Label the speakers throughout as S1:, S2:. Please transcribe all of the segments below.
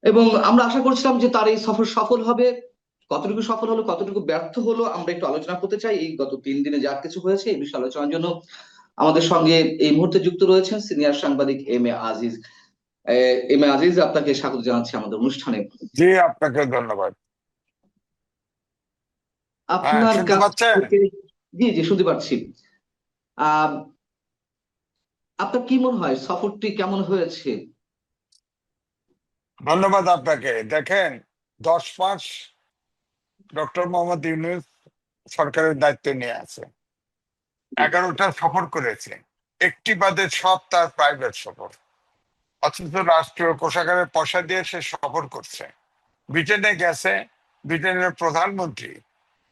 S1: এবং আমরা আশা করছিলাম যে তার এই সফর সফল হবে। কতটুকু সফল হলো, কতটুকু ব্যর্থ হলো, আমরা একটু আলোচনা করতে চাই। এই গত 3 দিনে যা কিছু হয়েছে এই বিষয়ে আলোচনার জন্য আমাদের সঙ্গে এই মুহূর্তে যুক্ত রয়েছেন সিনিয়র সাংবাদিক M A Aziz. M A Aziz, আপনাকে স্বাগত জানাচ্ছি আমাদের অনুষ্ঠানে।
S2: জি, আপনাকে ধন্যবাদ। হ্যাঁ,
S1: আপনার
S2: শুনতে
S1: কাছ
S2: পাচ্ছেন?
S1: থেকে, জি জি শুনতে পাচ্ছি। আহ আপনার কি মনে হয় সফরটি কেমন হয়েছে?
S2: ধন্যবাদ আপনাকে। দেখেন, 10 মাস ডক্টর মোহাম্মদ ইউনূস সরকারের দায়িত্ব নিয়ে আছে, 11টা সফর করেছে, একটি বাদে সব তার প্রাইভেট সফর। অথচ রাষ্ট্রীয় কোষাগারের পয়সা দিয়ে সে সফর করছে, ব্রিটেনে গেছে। ব্রিটেনের প্রধানমন্ত্রী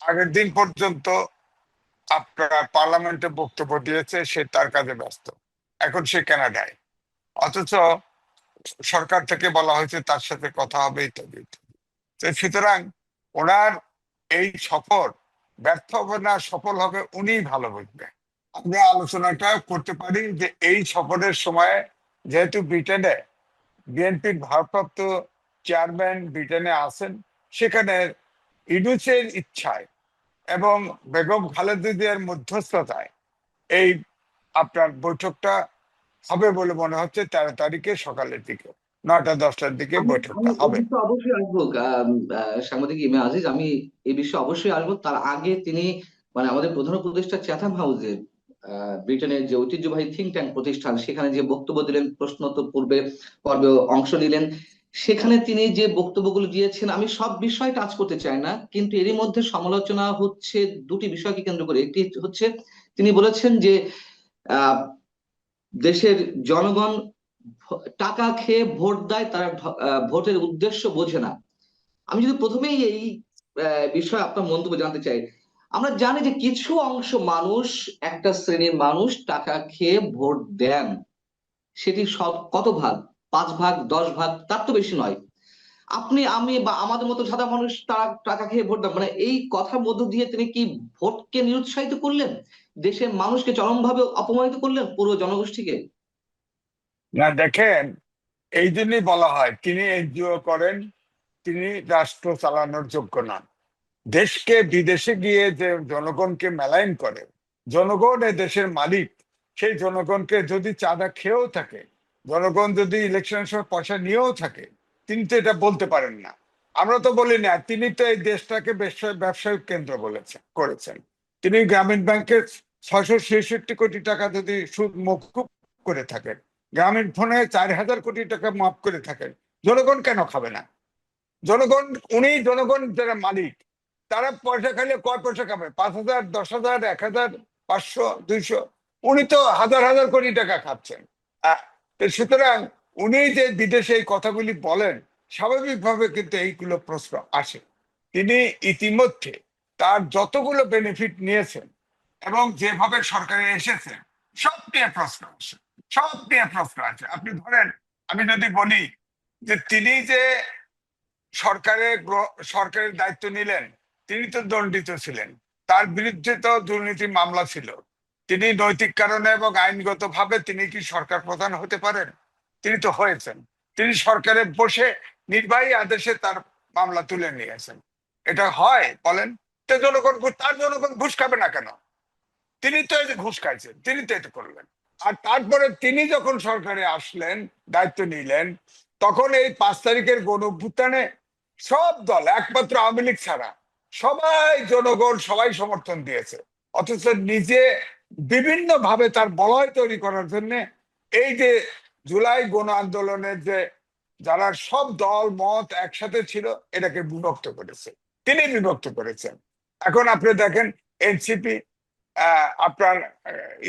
S2: আগের দিন পর্যন্ত আপনার পার্লামেন্টে বক্তব্য দিয়েছে, সে তার কাজে ব্যস্ত। এখন সে কানাডায়, অথচ সরকার থেকে বলা হয়েছে তার সাথে কথা হবে ইত্যাদি ইত্যাদি। তো সুতরাং ওনার এই সফর ব্যর্থ হবে না সফল হবে উনি ভালো বুঝবেন। আমরা আলোচনাটা করতে পারি যে এই সফরের সময়, যেহেতু ব্রিটেনে বিএনপির ভারপ্রাপ্ত চেয়ারম্যান ব্রিটেনে আছেন, সেখানে ইউনূসের ইচ্ছায় এবং বেগম খালেদা জিয়ার মধ্যস্থতায় এই আপনার বৈঠকটা হবে বলে মনে হচ্ছে। 13 তারিখে সকালের দিকে 9টা 10টার দিকে
S1: আমি আমি
S2: বৈঠকটা
S1: এই
S2: হবে।
S1: বিষয়ে অবশ্যই আসবো। সাংবাদিক ইমে আজিজ, আমি এই বিষয়ে অবশ্যই আসবো। তার আগে তিনি মানে আমাদের প্রধান উপদেষ্টা চ্যাথাম হাউসে, ব্রিটেনের যে ঐতিহ্যবাহী থিঙ্ক ট্যাঙ্ক প্রতিষ্ঠান, সেখানে যে বক্তব্য দিলেন, প্রশ্নোত্তর পর্বে অংশ নিলেন। সেখানে তিনি যে বক্তব্যগুলো দিয়েছেন, আমি সব বিষয় টাচ করতে চাই না, কিন্তু এরই মধ্যে সমালোচনা হচ্ছে দুটি বিষয়কে কেন্দ্র করে। একটি হচ্ছে, তিনি বলেছেন যে আহ দেশের জনগণ টাকা খেয়ে ভোট দেয়, তারা ভোটের উদ্দেশ্য বোঝে না। আমি যদি প্রথমেই এই বিষয়ে আপনার মন্তব্য জানতে চাই। আমরা জানি যে কিছু অংশ মানুষ, একটা শ্রেণীর মানুষ টাকা খেয়ে ভোট দেন। সেটি সব কত ভাগ? 5 ভাগ, 10 ভাগ, তার তো বেশি নয়। আপনি, আমি বা আমাদের মতো সাধারণ মানুষ তারা টাকা খেয়ে ভোট দেন, মানে এই কথার মধ্য দিয়ে তিনি কি ভোটকে নিরুৎসাহিত করলেন? দেশের মানুষকে চরমভাবে অপমানিত করলেন, পুরো জনগোষ্ঠীকে।
S2: না, দেখেন, এই জন্যই বলা হয় তিনি এনজিও করেন, তিনি রাষ্ট্র চালানোর যোগ্য নন। দেশকে বিদেশে গিয়ে যে জনগণকে মেলাইন করে, জনগণ এ দেশের মালিক। সেই জনগণকে যদি চাঁদা খেয়েও থাকে, জনগণ যদি ইলেকশনের সময় পয়সা নিয়েও থাকে, তিনি তো এটা বলতে পারেন না। আমরা তো বলি না। তিনি তো এই দেশটাকে ব্যবসায়িক কেন্দ্র করেছেন। তিনি গ্রামীণ ব্যাংকের 666 কোটি টাকা যদি সুদ মকুব করে থাকেন, গ্রামীণ ফোনে 4,000 কোটি টাকা মাফ করে থাকেন, জনগণ কেন খাবে না? জনগণ, উনি জনগণ যারা মালিক, তারা পয়সা খাইলে কয় পয়সা খাবে? 5,000, 10,000, 1,000, 500, 200? উনি তো হাজার হাজার কোটি টাকা খাচ্ছেন। তো সুতরাং উনি যে বিদেশে এই কথাগুলি বলেন, স্বাভাবিকভাবে কিন্তু এইগুলো প্রশ্ন আসে। তিনি ইতিমধ্যে তার যতগুলো বেনিফিট নিয়েছেন এবং যেভাবে সরকারে এসেছেন, সব নিয়ে প্রশ্ন আছে, সব নিয়ে প্রশ্ন আছে। আপনি ধরেন, আমি যদি বলি যে তিনি যে সরকারের দায়িত্ব নিলেন, তিনি তো দণ্ডিত ছিলেন, তার বিরুদ্ধে তো দুর্নীতি মামলা ছিল। তিনি নৈতিক কারণে এবং আইনগত ভাবে তিনি কি সরকার প্রধান হতে পারেন? তিনি তো হয়েছেন। তিনি সরকারে বসে নির্বাহী আদেশে তার মামলা তুলে নিয়েছেন। এটা হয় বলেন? তো জনগণ ঘুষ খাবে না কেন? তিনি তো এই যে ঘুষ খাইছেন, তিনি তো এটা করলেন। আর তারপরে তিনি যখন সরকারে আসলেন, দায়িত্ব নিলেন, তখন এই 5 তারিখের গণ অভ্যুত্থানে সব দল, একমাত্র আওয়ামী লীগ ছাড়া, সবাই জনগণ সবাই সমর্থন দিয়েছে। অথচ নিজে বিভিন্ন ভাবে তার বলয় তৈরি করার জন্য এই যে জুলাই গণ আন্দোলনের যে যারা সব দল মত একসাথে ছিল, এটাকে বিভক্ত করেছে। তিনি বিভক্ত করেছেন। এখন আপনি দেখেন, এনসিপি, আপনার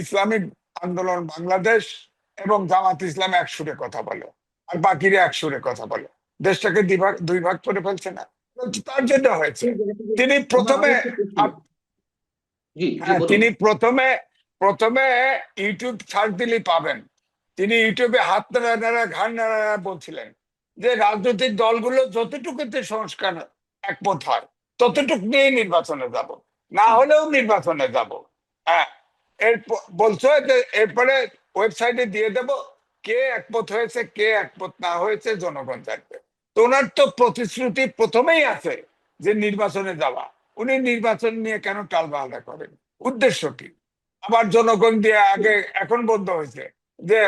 S2: ইসলামিক আন্দোলন বাংলাদেশ এবং জামাত ইসলাম এক সুরে কথা বলে, আর বাকিরা এক সুরে কথা বলে। দেশটাকে দুই ভাগ করে ফেলছে না? কিন্তু তার জন্য হয়েছে। তিনি
S1: আমার
S2: প্রথমে
S1: আরেকটা প্রশ্ন। জি জি
S2: হ্যাঁ,
S1: বলুন।
S2: তিনি প্রথমে প্রথমে ইউটিউব সার্চ দিলেই পাবেন। তিনি ইউটিউবে হাত নাড়া নাড়া ঘাড় নাড়া নাড়া বলছিলেন যে রাজনৈতিক দলগুলো যতটুকুতে সংস্কার একমত হয়, ততটুকু নিয়েই নির্বাচনে যাব, না হলেও নির্বাচনে যাব। হ্যাঁ, বলছো যে এরপরে ওয়েবসাইটে দিয়ে দেব কে একমত হয়েছে কে একমত না হয়েছে, জনগণ জানবে। তো ওনার তো প্রতিশ্রুতি প্রথমেই আছে যে নির্বাচনে যাওয়া। উনি নির্বাচন নিয়ে কেন টালবাহানা করেন? উদ্দেশ্য কি? আবার জনগণ দিয়ে আগে এখন বন্ধ হয়েছে যে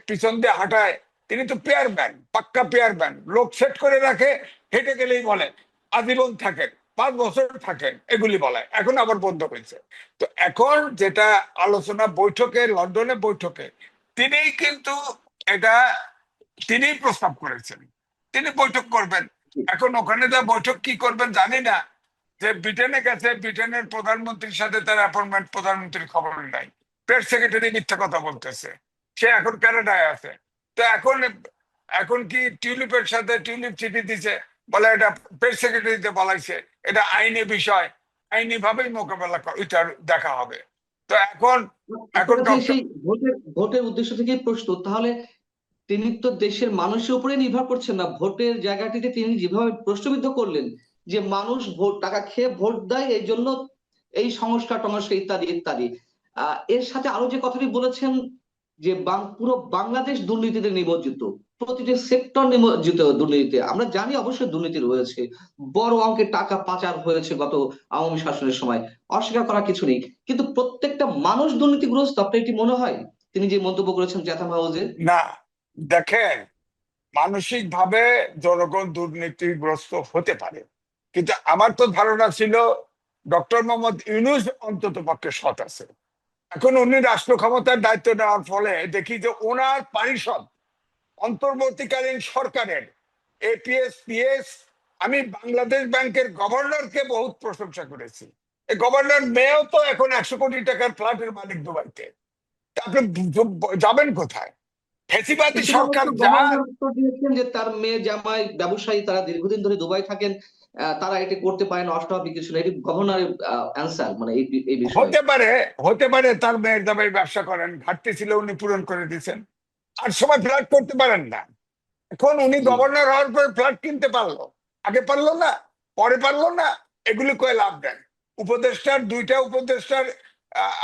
S2: পিছন দিয়ে হাঁটায়। তিনি তো পেয়ার ম্যান, পাক্কা পেয়ার ম্যান, লোক সেট করে রাখে, হেঁটে গেলেই বলে আজীবন থাকেন, 5 বছর থাকেন, এগুলি বলে। এখন আবার বন্ধ হয়েছে। তো এখন যেটা আলোচনা বৈঠকে, লন্ডনে বৈঠকে তিনিই কিন্তু এটা তিনিই প্রস্তাব করেছেন, তিনি বৈঠক করবেন। এখন ওখানে যা বৈঠক কি করবেন জানি না। যে ব্রিটেনে গেছে, ব্রিটেনের প্রধানমন্ত্রীর সাথে তার অ্যাপয়েন্টমেন্ট, প্রধানমন্ত্রীর খবর নাই। প্রেস সেক্রেটারি মিথ্যা কথা বলতেছে, সে এখন কানাডায় আছে। তো এখন এখন কি টিউলিপের সাথে টিউলিপ চিঠি দিছে, বলে এটা প্রেস সেক্রেটারিতে বলাইছে, এটা আইনি বিষয়, আইনি ভাবেই মোকাবেলা এটা দেখা হবে। তো এখন
S1: আপনার
S2: এখন
S1: কাছে
S2: ডক্টর,
S1: সেই ভোটের ভোটের উদ্দেশ্য থেকে প্রশ্ন, তাহলে তিনি তো দেশের মানুষের উপরে নির্ভর করছেন না। ভোটের জায়গাটিতে তিনি যেভাবে প্রশ্নবিদ্ধ করলেন যে মানুষ ভোট টাকা খেয়ে ভোট দেয়, এই জন্য এই সংস্কার টংস্কার ইত্যাদি ইত্যাদি, এর সাথে আরো যে কথাটি বলেছেন যে পুরো বাংলাদেশ দুর্নীতিতে নিমজ্জিত, প্রতিটি সেক্টর নিমজ্জিত দুর্নীতিতে। আমরা জানি অবশ্যই দুর্নীতি রয়েছে, বড় অঙ্কের টাকা পাচার হয়েছে গত আওয়ামী শাসনের সময়, অস্বীকার করার কিছু নেই, কিন্তু প্রত্যেকটা মানুষ দুর্নীতিগ্রস্ত। আপনার এটি মনে হয় তিনি যে মন্তব্য করেছেন চ্যাথাম হাউসে?
S2: না, দেখেন, মানসিক ভাবে জনগণ দুর্নীতিগ্রস্ত হতে পারে, কিন্তু আমার তো ধারণা ছিল ডক্টর মোহাম্মদ ইউনূস অন্তত পক্ষে সৎ আছে। এখন উনি রাষ্ট্র ক্ষমতার দায়িত্ব নেওয়ার ফলে দেখি যে ওনার পারিষদ, অন্তর্বর্তীকালীন সরকারের এপিএস পিএস, আমি বাংলাদেশ ব্যাংকের গভর্নরকে বহুত প্রশংসা করেছি। এই গভর্নর মেয়েও তো এখন 100 কোটি টাকার ফ্ল্যাটের মালিক দুবাইতে। তা আপনি যাবেন কোথায়? ফেসিবাদী
S1: সেটা
S2: সরকার
S1: অবশ্য
S2: যায়।
S1: গভর্নর উত্তর দিয়েছেন যে তার মেয়ে জামাই ব্যবসায়ী, তারা দীর্ঘদিন ধরে দুবাই থাকেন, তারা এটি করতে পারেন, অস্বাভাবিক কিছু না। এটি গভর্নরের অ্যান্সার, মানে এই বিষয়ে।
S2: হতে পারে, হতে পারে তার মেয়ের দামে ব্যবসা করেন, ঘাটতি ছিল উনি পূরণ করে দিয়েছেন, আর সময় ফ্ল্যাট করতে পারেন না। এখন উনি
S1: জি।
S2: গভর্নর হওয়ার পর ফ্ল্যাট কিনতে পারলো, আগে পারলো না, পরে পারলো না, এগুলি কয়ে লাভ দেন। উপদেষ্টার, দুইটা উপদেষ্টার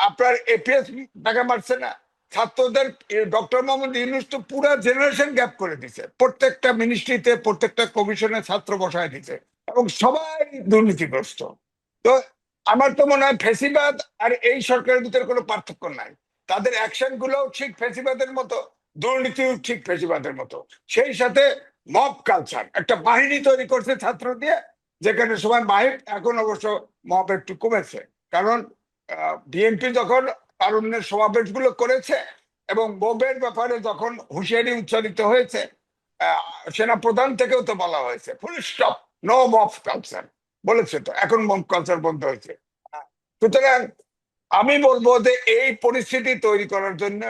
S2: আপনার এপিএস টাকা মারছে না, ছাত্রদের। ডক্টর মোহাম্মদ ইউনূস তো পুরো জেনারেশন গ্যাপ করে দিছে, প্রত্যেকটা মিনিস্ট্রিতে প্রত্যেকটা কমিশনে ছাত্র বসায় দিছে, এবং সবাই দুর্নীতিগ্রস্ত। তো আমার তো মনে হয় ফেসিবাদ আর এই সরকারের ভিতরে কোনো পার্থক্য নাই। তাদের অ্যাকশন গুলো ঠিক ফেসিবাদের মতো, দুর্নীতিও ঠিক ফেসিবাদের মতো। সেই সাথে মব কালচার, একটা বাহিনী তৈরি করছে ছাত্র দিয়ে, যেখানে সবাই মাহির। এখন অবশ্য মব একটু কমেছে, কারণ বিএনপি যখন তারুণ্যের সমাবেশ গুলো করেছে এবং মবের ব্যাপারে যখন হুঁশিয়ারি উচ্চারিত হয়েছে, সেনা প্রধান থেকেও তো বলা হয়েছে full stop, no mob culture বলেছে। তো এখন মব কালচার বন্ধ হয়েছে। সুতরাং আমি বলবো যে এই পরিস্থিতি তৈরি করার জন্য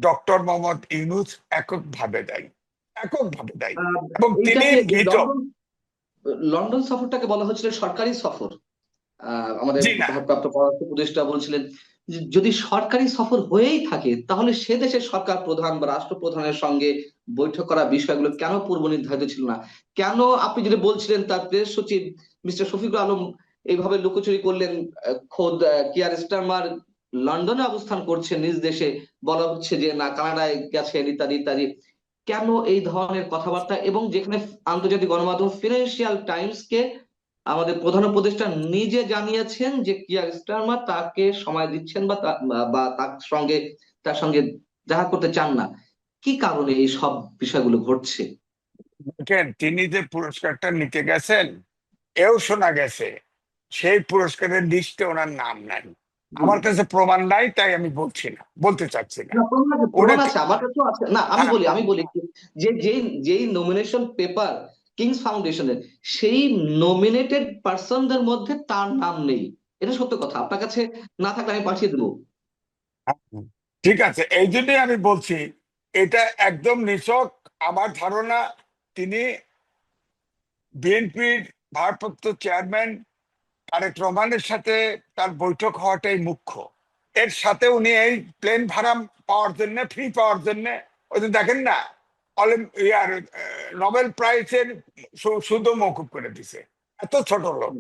S2: ডক্টর মোহাম্মদ ইউনূস এককভাবে দায়ী, এককভাবে দায়ী,
S1: আহ,
S2: এবং তিনি
S1: এইটাকে
S2: ভীত।
S1: লন্ডন লন্ডন সফরটাকে বলা হচ্ছিল সরকারি সফর। আমাদের
S2: জি না,
S1: ভারপ্রাপ্ত পররাষ্ট্র উপদেষ্টা বলছিলেন যে যদি সরকারি সফর হয়েই থাকে, তাহলে সে দেশের সরকার প্রধান বা রাষ্ট্রপ্রধানের সঙ্গে বৈঠক করা বিষয়গুলো কেন পূর্ব নির্ধারিত ছিল না? কেন আপনি যেটা বলছিলেন তার প্রেস সচিব মিস্টার শফিকুল আলম এইভাবে লুকোচুরি করলেন? খোদ কিয়ার স্টারমার লন্ডনে অবস্থান করছেন নিজ দেশে, বলা হচ্ছে যে না কানাডায় গেছেন ইত্যাদি ইত্যাদি। কেন এই ধরনের কথাবার্তা? এবং যেখানে আন্তর্জাতিক গণমাধ্যম ফিনান্সিয়াল টাইমস কে আমাদের প্রধান উপদেষ্টা নিজে জানিয়েছেন যে কিয়ার স্টারমার তাকে সময় দিচ্ছেন বা বা তার সঙ্গে দেখা করতে চান না, কি কারণে এই সব বিষয়গুলো ঘটছে?
S2: দেখেন, তিনি যে পুরস্কারটা নিতে গেছেন, এও শোনা গেছে সেই পুরস্কারের লিস্টে ওনার নাম নাই। আমার কাছে প্রমাণ নাই, তাই আমি বলছি না, বলতে চাচ্ছি না।
S1: না, প্রমাণ আছে, প্রমাণ
S2: ওনাকে,
S1: আছে, আমার কাছেও আছে। না,
S2: হ্যাঁ,
S1: আমি বলি যে যেই যেই নমিনেশন পেপার কিংস ফাউন্ডেশনের, সেই নমিনেটেড পার্সনদের মধ্যে তার নাম নেই। এটা সত্য কথা, আপনার কাছে না থাকলে আমি পাঠিয়ে দেবো।
S2: হ্যাঁ, ঠিক আছে, এই জন্যই আমি বলছি এটা একদম নিছক আমার ধারণা। তিনি বিএনপির ভারপ্রাপ্ত চেয়ারম্যান তারেক রহমানের সাথে তার বৈঠক হওয়াটাই মুখ্য। এর সাথে উনি এই প্লেন ভাড়া পাওয়ার জন্য, ফ্রি পাওয়ার জন্য, ওই যে দেখেন না, ইয়ার নোবেল প্রাইজের সুদও মওকুফ করে দিছে। এত ছোট লোক,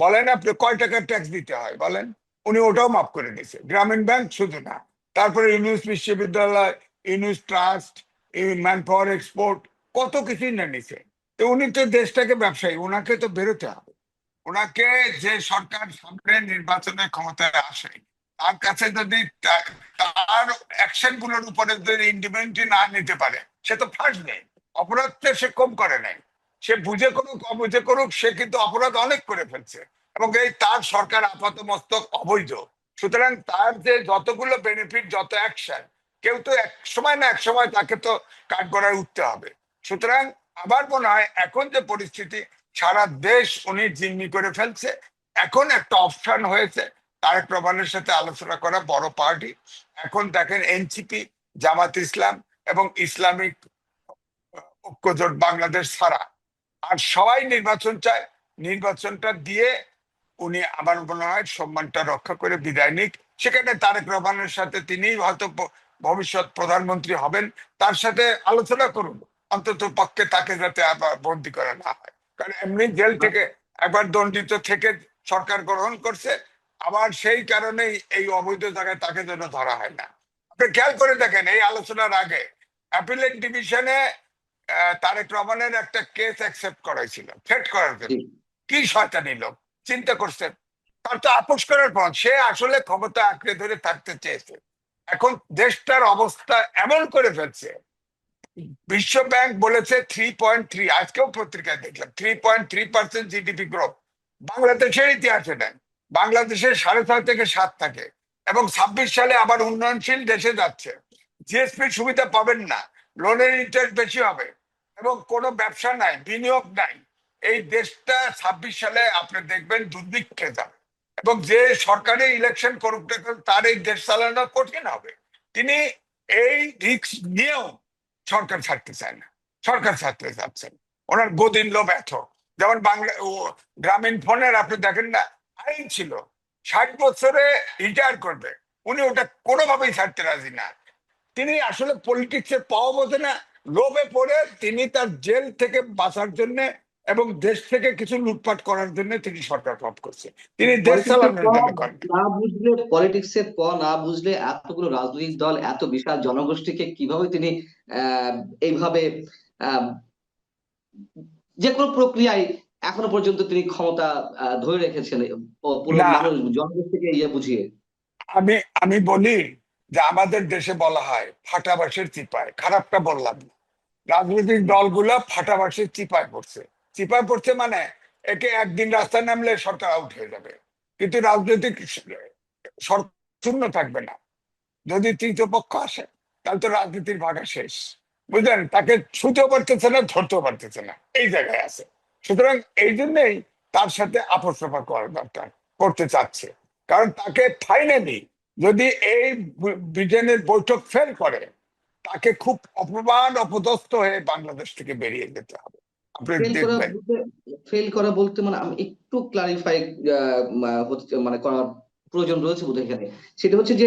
S2: বলেন আপনি কয় টাকার ট্যাক্স দিতে হয় বলেন, উনি ওটাও মাফ করে দিছে। গ্রামীণ ব্যাংক শুধু না, তারপরে ইউনুস বিশ্ববিদ্যালয়, Yunus trust, man power export, কত কিছুই না নিছে। তো উনি তো দেশটাকে ব্যবসায়ী, ওনাকে তো বেরোতে হবে। ওনাকে, যে সরকার সামনে নির্বাচনে ক্ষমতায় আসে, তার কাছে যদি তার অ্যাকশন গুলোর উপরে যদি ইন্ডিপেন্ডেন্ট না নিতে পারে, সে তো ফার্স্ট নেই। অপরাধ তো সে কম করে নাই। সে বুঝে করুক অবুঝে করুক, সে কিন্তু অপরাধ অনেক করে ফেলছে, এবং এই তার সরকার আপাতমস্তক অবৈধ। সুতরাং তার যে যতগুলো বেনিফিট, যত অ্যাকশন, কেউ তো এক সময় না এক সময় তাকে তো কাঠগড়ায় উঠতে হবে। সুতরাং আমার মনে হয় এখন যে পরিস্থিতি, সারা দেশ উনি জিম্মি করে ফেলছে। এখন একটা অপশন হয়েছে তারেক রহমানের সাথে আলোচনা করা, বড় পার্টি। এখন দেখেন এনসিপি, জামাত ইসলাম এবং ইসলামিক ঐক্যজোট বাংলাদেশ ছাড়া আর সবাই নির্বাচন চায়। নির্বাচনটা দিয়ে উনি, আমার মনে হয়, সম্মানটা রক্ষা করে বিদায় নিক। সেখানে তারেক রহমানের সাথে তিনি হয়তো ভবিষ্যৎ প্রধানমন্ত্রী হবেন, তার সাথে আলোচনা করুন। অন্তত পক্ষে তাকে যাতে আবার বন্দি করা না হয়, কারণ এমনি জেল থেকে একবার দণ্ডিত থেকে সরকার গ্রহণ করছে, আবার সেই কারণেই এই অবৈধ জায়গায় তাকে যেন ধরা হয় না। আপনি খেয়াল করে দেখেন, এই আলোচনার আগে অ্যাপিলেট ডিভিশনে তারেক রহমানের একটা কেস অ্যাকসেপ্ট করাইছিল থ্রেট করার
S1: জি।
S2: জন্য। কি শয়তানি লোক, চিন্তা করছেন? তার তো আপোষ করার পর সে আসলে ক্ষমতা আঁকড়ে ধরে থাকতে চেয়েছে। এখন দেশটার অবস্থা এমন করে ফেলছে, বিশ্ব ব্যাংক বলেছে 3.3, আজকেও পত্রিকায় দেখলাম 3.3% জিডিপি গ্রোথ। বাংলাদেশের ইতিহাসে নেন, বাংলাদেশের 6.5 থেকে 7 থাকে, এবং 26 সালে আবার উন্নয়নশীল দেশে যাচ্ছে। জিএসপি সুবিধা পাবেন না, লোনের ইন্টারেস্ট বেশি হবে, এবং কোনো ব্যবসা নাই, বিনিয়োগ নাই। এই দেশটা 26 সালে আপনি দেখবেন দুর্ভিক্ষে যাবে, এবং যে সরকারি ইলেকশন করুক না কেন, তার এই দেশ চালানো কঠিন হবে। তিনি এই রিস্ক নিয়েও সরকার ছাড়তে চায় না, সরকার ছাড়তে চাচ্ছেন। ওনার গদিন লোভ এত, যেমন বাংলা গ্রামীণ ফোনের আপনি দেখেন না, আইন ছিল 60 বছরে রিটায়ার করবে, উনি ওটা কোনোভাবেই ছাড়তে রাজি না। তিনি আসলে পলিটিক্সের পাওয়া বোঝে না, লোভে পড়ে তিনি তার জেল থেকে বাঁচার জন্য এবং দেশ থেকে কিছু লুটপাট করার জন্য তিনি সরকার ফর্ম করছে, তিনি দেশ
S1: পলিটিক্সের প
S2: চালানোর জন্য করেন না।
S1: না বুঝলে, পলিটিক্সের না বুঝলে এতগুলো রাজনৈতিক দল, এত বিশাল জনগোষ্ঠীকে কিভাবে তিনি আহ এইভাবে আহ যে কোনো প্রক্রিয়ায় এখনো পর্যন্ত তিনি ক্ষমতা ধরে রেখেছেন, পুরো
S2: না,
S1: মানুষ জনগোষ্ঠীকে ইয়ে বুঝিয়ে।
S2: আমি আমি বলি যে আমাদের দেশে বলা হয় ফাটাবাসের চিপায়, খারাপটা বললাম না। রাজনৈতিক দলগুলো ফাটাবাসের চিপায় পড়ছে। চিপায় পড়ছে মানে একে একদিন রাস্তায় নামলে সরকার আউট হয়ে যাবে, কিন্তু রাজনৈতিক সরকার শূন্য থাকবে না। যদি তৃতীয় পক্ষ আসে, তাহলে তো রাজনীতির ভাগা শেষ। বুঝলেন? তাকে ছুঁতেও পারতেছে না, ধরতেও পারতেছে না, এই জায়গায় আছে। সুতরাং এই জন্যই তার সাথে আপোষ রফা করা দরকার, করতে চাচ্ছে। কারণ তাকে ফাইনালি যদি এই ব্রিটেনের বৈঠক ফেল করে, তাকে খুব অপমান অপদস্থ হয়ে বাংলাদেশ থেকে বেরিয়ে যেতে হবে। আপনি
S1: ফেল করা
S2: দেখবেন।
S1: বলতে, ফেল করা বলতে মানে আমি একটু ক্লারিফাই মানে করার প্রয়োজন রয়েছে বোধহয় এখানে। সেটা হচ্ছে যে